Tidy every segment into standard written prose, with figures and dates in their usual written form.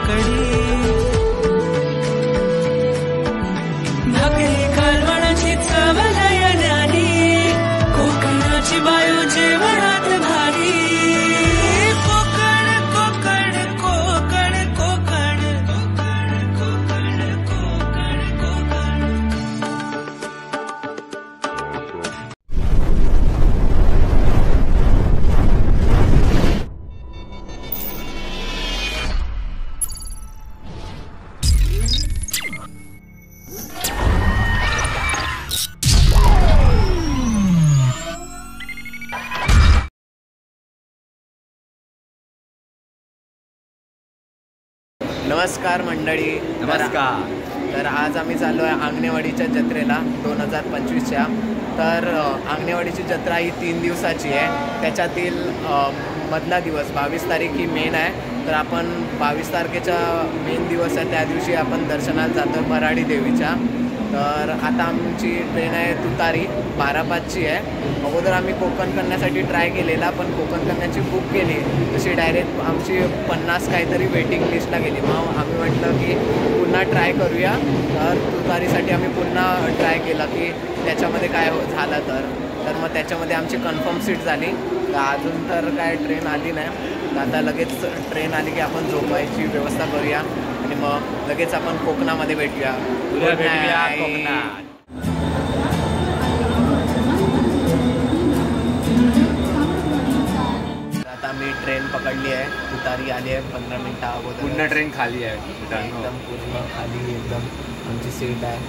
कडी भाकरी कालवणाची चव लयण्यानी कोकणाची बायो जेवणात भारी कोकण कोकण कोकण कोकण कोकण कोकण कोकण कोकण नमस्कार मंडळी. तर आज आम्ही चाललो आहे आंगणेवाडीच्या जत्रेला 2025च्या. तर आंगणेवाडीची जत्रा ही 3 दिवसाची आहे. त्याच्यातील मधला दिवस 22 तारीख ही मेन आहे. तर आपण 22 तारखेचा मेन दिवस आहे, त्या दिवशी आपण दर्शनाला जातो भराडी देवीच्या. तर आता आमची ट्रेन आहे तुतारी 12:05ची आहे. अगोदर आम्ही कोकण करण्यासाठी ट्राय केलेला, पण कोकण करण्याची बुक केली तशी डायरेक्ट आमची 50 काहीतरी वेटिंग लिस्टला गेली. मग आम्ही म्हटलं की पुन्हा ट्राय करूया. तर तुतारीसाठी आम्ही पुन्हा ट्राय केला की त्याच्यामध्ये काय झालं तर मग त्याच्यामध्ये आमची कन्फर्म सीट झाली. तर अजून तर काय ट्रेन आली नाही. तर आता लगेच ट्रेन आली की आपण झोपायची व्यवस्था करूया आणि मग लगेच आपण कोकणामध्ये भेटूया. आता मी ट्रेन पकडली आहे. तुतारी आली आहे 15 मिनिटा अगोदर. पूर्ण ट्रेन खाली आहे, एकदम पूर्ण खाली एकदम आमची सीट आहे.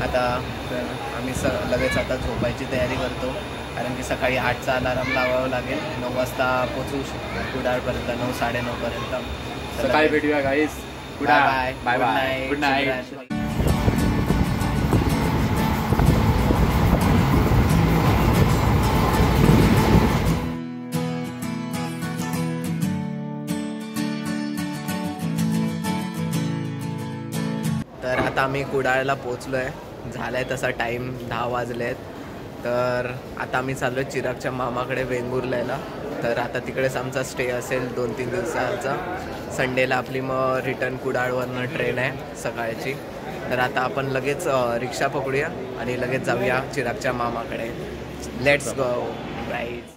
आता तर आम्ही लगेच आता झोपायची तयारी करतो, कारण की सकाळी 8चा अलार्म लावावं लागेल. 9 वाजता पोचू कुडाळपर्यंत, 9 साडेनऊ पर्यंत. सकाळी भेटूया guys. Bye bye bye, good night. तर आता आम्ही कुडाळला पोचलो आहे. झाला आहे तसा टाईम 10 वाजलेत. तर आता आम्ही चाललो आहे चिरागच्या मामाकडे वेंगुर्ल्याला. तर आता तिकडेच आमचा स्टे असेल 2-3 दिवसाचा. संडेला आपली मग रिटर्न कुडाळवरनं ट्रेन आहे सकाळची. तर आता आपण लगेच रिक्षा पकडूया आणि लगेच जाऊया चिरागच्या मामाकडे. Let's go right.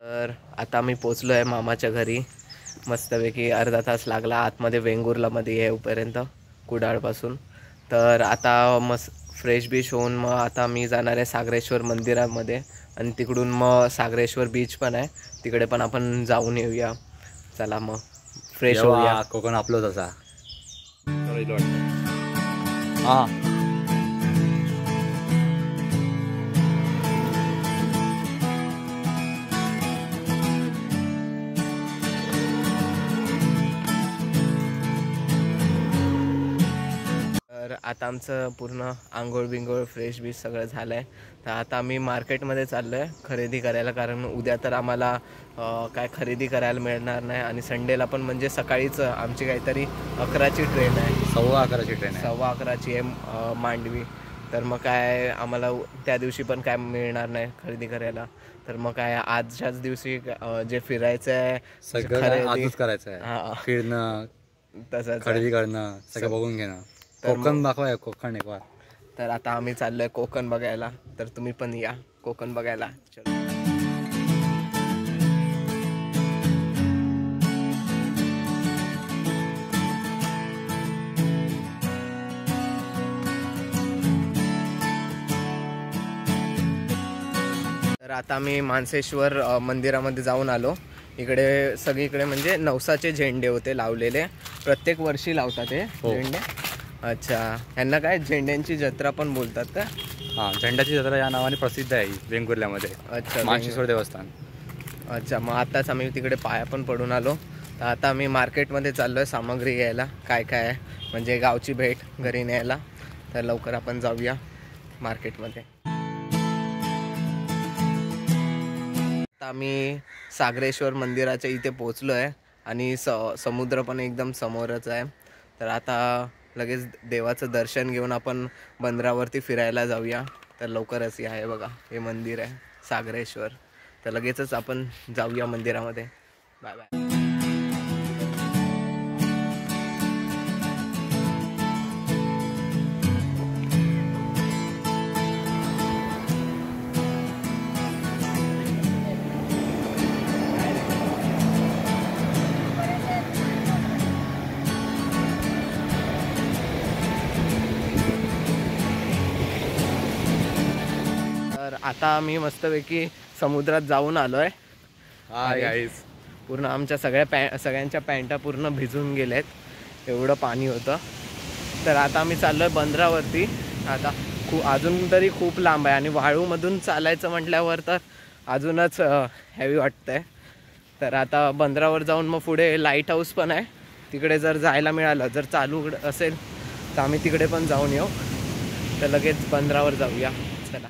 तर आता आम्ही पोचलो आहे मामाच्या घरी. मस्तपैकी अर्धा तास लागला आतमध्ये वेंगुर्लामध्ये येऊपर्यंत कुडाळपासून. तर आता मस्त फ्रेश बीच होऊन मग आता मी जाणार आहे सागरेश्वर मंदिरामध्ये आणि तिकडून मग सागरेश्वर बीच पण आहे, तिकडे पण आपण जाऊन येऊया. चला मग फ्रेश होऊया. कोकण आपलं तसा. हां तर आता आमचं पूर्ण आंघोळ बिंघोळ फ्रेश बीच सगळं झालं आहे. तर आता आम्ही मार्केटमध्ये चाललो आहे खरेदी करायला, कारण उद्या तर आम्हाला काय खरेदी करायला मिळणार नाही. आणि संडेला पण म्हणजे सकाळीच आमची काहीतरी 11ची ट्रेन आहे. 11:15ची ट्रेन आहे. 11:15ची आहे मांडवी. तर मग काय आम्हाला त्या दिवशी पण काय मिळणार नाही खरेदी करायला. तर मग काय आजच्याच दिवशी जे फिरायचं आहे सगळं आजच करायचं आहे. फिरणं, तसंच खरेदी करणं, सगळं बघून घेणं. कोकण दाखवाय कोकण एक वार. तर आता आम्ही चाललोय कोकण बघायला. तर तुम्ही पण या कोकण बघायला. चलो. तर आता आम्ही मानसेश्वर मंदिरामध्ये जाऊन आलो. इकडे सगळीकडे म्हणजे नवसाचे झेंडे होते लावलेले. प्रत्येक वर्षी लावतात हे झेंडे. अच्छा, यांना काय झेंड्यांची जत्रा पण बोलतात का? हां, झेंड्याची जत्रा या नावाने प्रसिद्ध आहे वेंगुर्ल्यामध्ये. अच्छा, मानसेश्वर देवस्थान. अच्छा, मग आताच आम्ही तिकडे पाया पण पडून आलो. तर आता आम्ही मार्केटमध्ये चाललो आहे सामग्री घ्यायला. काय काय आहे म्हणजे गावची भेट घरी न्यायला. तर लवकर आपण जाऊया मार्केटमध्ये. आता आम्ही सागरेश्वर मंदिराच्या इथे पोचलो आहे आणि समुद्र पण एकदम समोरच आहे. तर आता लगेच देवाचं दर्शन घेऊन आपण बंदरावरती फिरायला जाऊया. तर लवकरच हे आहे बघा, हे मंदिर आहे सागरेश्वर. तर लगेचच आपण जाऊया मंदिरामध्ये. Bye bye. आता आम्ही मस्तपैकी समुद्रात जाऊन आलो आहे. गाईस पूर्ण आमच्या सगळ्यांच्या पॅन्टा पूर्ण भिजून गेल्यात, एवढं पाणी होतं. तर आता आम्ही चाललो आहे बंदरावरती. आता अजून तरी खूप लांब आहे आणि वाळूमधून चालायचं म्हटल्यावर तर अजूनच हेवी वाटतं आहे. तर आता बंदरावर जाऊन मग पुढे लाईट हाऊस पण आहे, तिकडे जर जायला मिळालं, जर चालू असेल तर आम्ही तिकडे पण जाऊन येऊ. तर लगेच बंदरावर जाऊया. चला.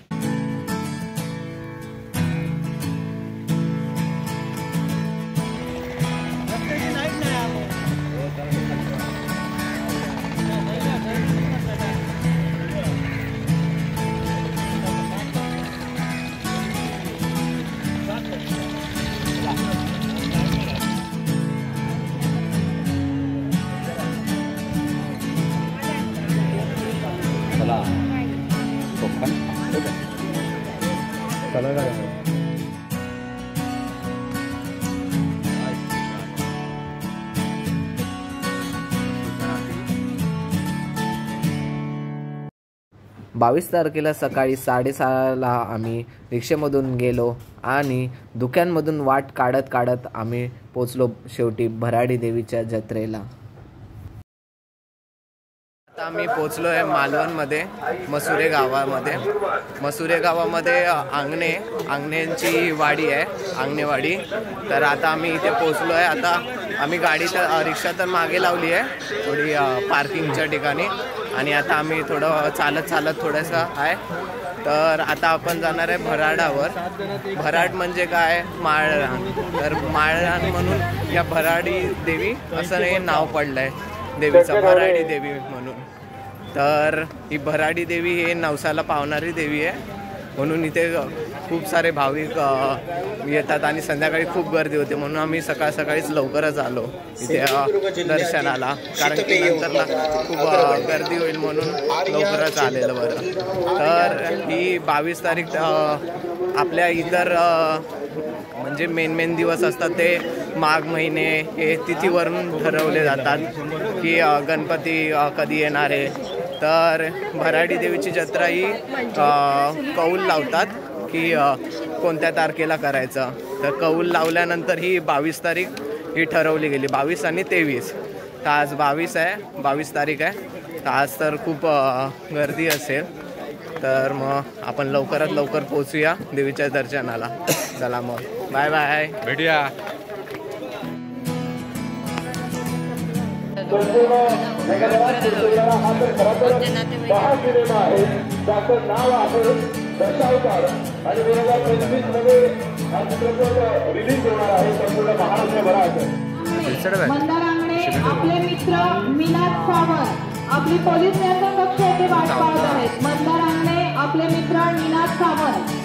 बावीस तारखेला सकाळी 6:30ला आम्ही रिक्षेमधून गेलो आणि धुक्यांमधून वाट काढत काढत आम्ही पोचलो शेवटी भराडी देवीच्या जत्रेला. आता आम्ही पोचलो आहे मालवणमध्ये, मसुरे गावामध्ये. मसुरे गावामध्ये आंगण्यांची वाडी आहे, आंगणेवाडी. तर आता आम्ही इथे पोचलो आहे. आता आम्ही गाडी तर रिक्षा तर मागे लावली आहे थोडी पार्किंगच्या ठिकाणी आणि आता आम्ही थोडं चालत थोडंसं आहे. तर आता आपण जाणार आहे भराडावर. भराड म्हणजे काय, माळरान. तर माळरान म्हणून या भराडी देवी असं हे नाव पडलं आहे देवीचं, भराडी देवी म्हणून. तर ही भराडी देवी हे नवसाला पावणारी देवी आहे, म्हणून इथे खूप सारे भाविक येतात आणि संध्याकाळी खूप गर्दी होते. म्हणून आम्ही सकाळीच लवकरच आलो इथे दर्शनाला, कारण की नंतरला खूप गर्दी होईल म्हणून लवकरच आलेलं बरं. तर ही 22 तारीख आपल्या इतर म्हणजे मेन दिवस असतात ते माघ महिने हे तिथीवरून ठरवले जातात की गणपती कधी येणार आहे. तर भराडी देवीची जत्रा ही कौल लावतात की कोणत्या तारखेला करायचं. तर कौल लावल्यानंतर ही 22 तारीख ही ठरवली गेली, 22 आणि 23. तर आज 22 तारीख आहे. तर आज तर खूप गर्दी असेल. तर मग आपण लवकरात लवकर पोचूया देवीच्या दर्शनाला. चला मग, बाय बाय, भेटूया. दशावतार आणि 2025 मध्ये हा चित्रपट रिलीज होणार आहे संपूर्ण महाराष्ट्रभरात. मंदार आंगणे आपले मित्र मीनाथ सावंत आपली पोलीस नियंत्रण कक्ष येथे वाट पाहत आहेत. मंदार आंगणे आपले मित्र मीनाथ सावंत.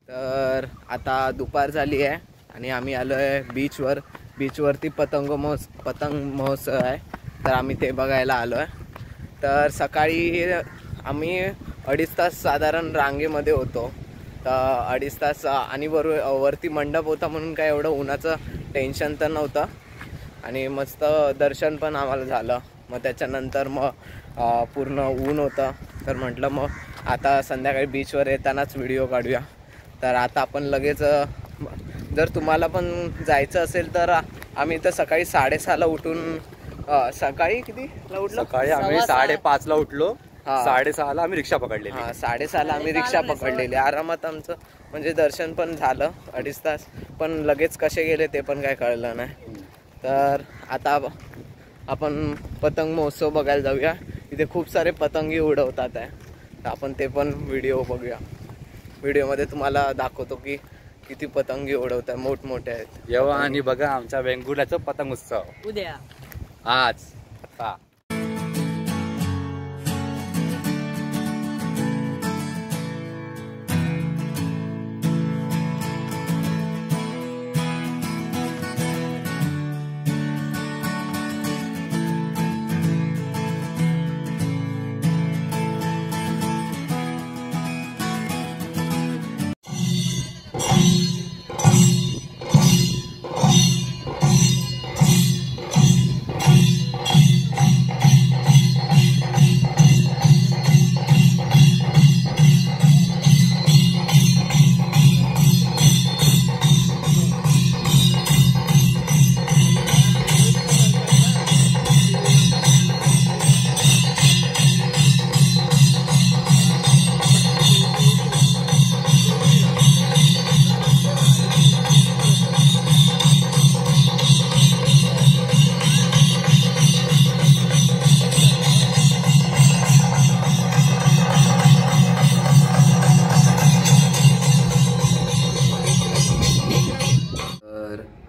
तर आता दुपार झाली आहे आणि आम्ही आलो आहे बीचवरती पतंग महोत्सव आहे. तर आम्ही ते बघायला आलो आहे. तर सकाळी आम्ही 2.5 तास साधारण रांगेमध्ये होतो. तर 2.5 तास आणि वरती मंडप होता म्हणून काय एवढं उन्हाचं टेन्शन तर नव्हतं आणि मस्त दर्शन पण आम्हाला झालं. मग त्याच्यानंतर मग पूर्ण ऊन होतं. तर म्हटलं मग आता संध्याकाळी बीचवर येतानाच व्हिडिओ काढूया. तर आता आपण लगेच जर तुम्हाला पण जायचं असेल तर आम्ही तर सकाळी 6:30ला उठून सकाळी कितीला उठलो? सकाळी आम्ही 5:30ला उठलो. हा. 6:30ला आम्ही रिक्षा पकडलेली. 6:30ला आम्ही रिक्षा पकडलेली. आरामात आमचं म्हणजे दर्शन पण झालं 2.5 तास. पण लगेच कसे गेले ते पण काय कळलं नाही. तर आता आपण पतंग महोत्सव बघायला जाऊया. इथे खूप सारे पतंगी उडवतात आहे. तर आपण ते पण व्हिडिओ बघूया. व्हिडिओमध्ये तुम्हाला दाखवतो की किती पतंगी उडवतात, मोठमोठे आहेत. येवा आणि बघा आमच्या वेंगुर्ल्याचं पतंग उत्सव उद्या आज आता.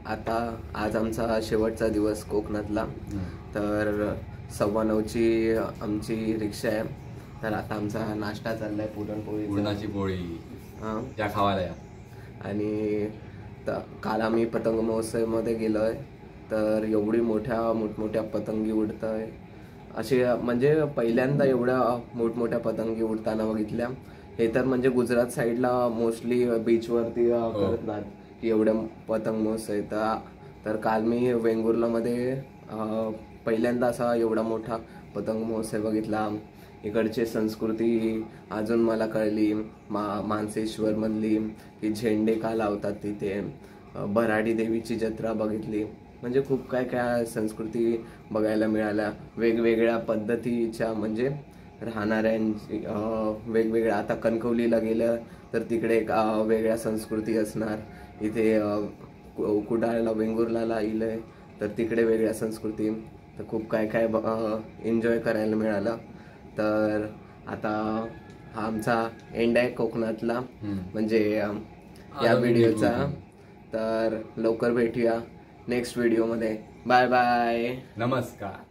आता आज आमचा शेवटचा दिवस कोकणातला. तर 9:15ची आमची रिक्षा आहे. तर आता आमचा नाश्ता चाललाय पुरणाची पोळी हां या खावायला या. आणि काल आम्ही पतंग महोत्सवमध्ये गेलो आहे. तर एवढी मोठमोठ्या पतंगी उडत आहे. असे म्हणजे पहिल्यांदा एवढ्या मोठमोठ्या पतंगी उडताना बघितल्या. हे तर म्हणजे गुजरात साईडला मोस्टली बीचवरती करतात की एवढ्या पतंग महोत्सव येतात. तर काल मी वेंगुर्लामध्ये पहिल्यांदा असा एवढा मोठा पतंग महोत्सव बघितला. इकडची संस्कृती अजून मला कळली. मानसेश्वरमधली की झेंडे का लावतात तिथे. भराडी देवीची जत्रा बघितली. म्हणजे खूप काय संस्कृती बघायला मिळाल्या. वेगवेगळ्या पद्धतीच्या म्हणजे राहणाऱ्यांची वेगवेगळ्या. आता कणकवलीला गेलं तर तिकडे एक वेगळ्या संस्कृती असणार. इथे कुडाळला वेंगुर्लाला इलंय तर तिकडे वेगळ्या संस्कृती. तर खूप काय एन्जॉय करायला मिळालं. तर आता हा आमचा एंड आहे कोकणातला म्हणजे या व्हिडिओचा. तर लवकर भेटूया नेक्स्ट व्हिडिओमध्ये. Bye bye. नमस्कार.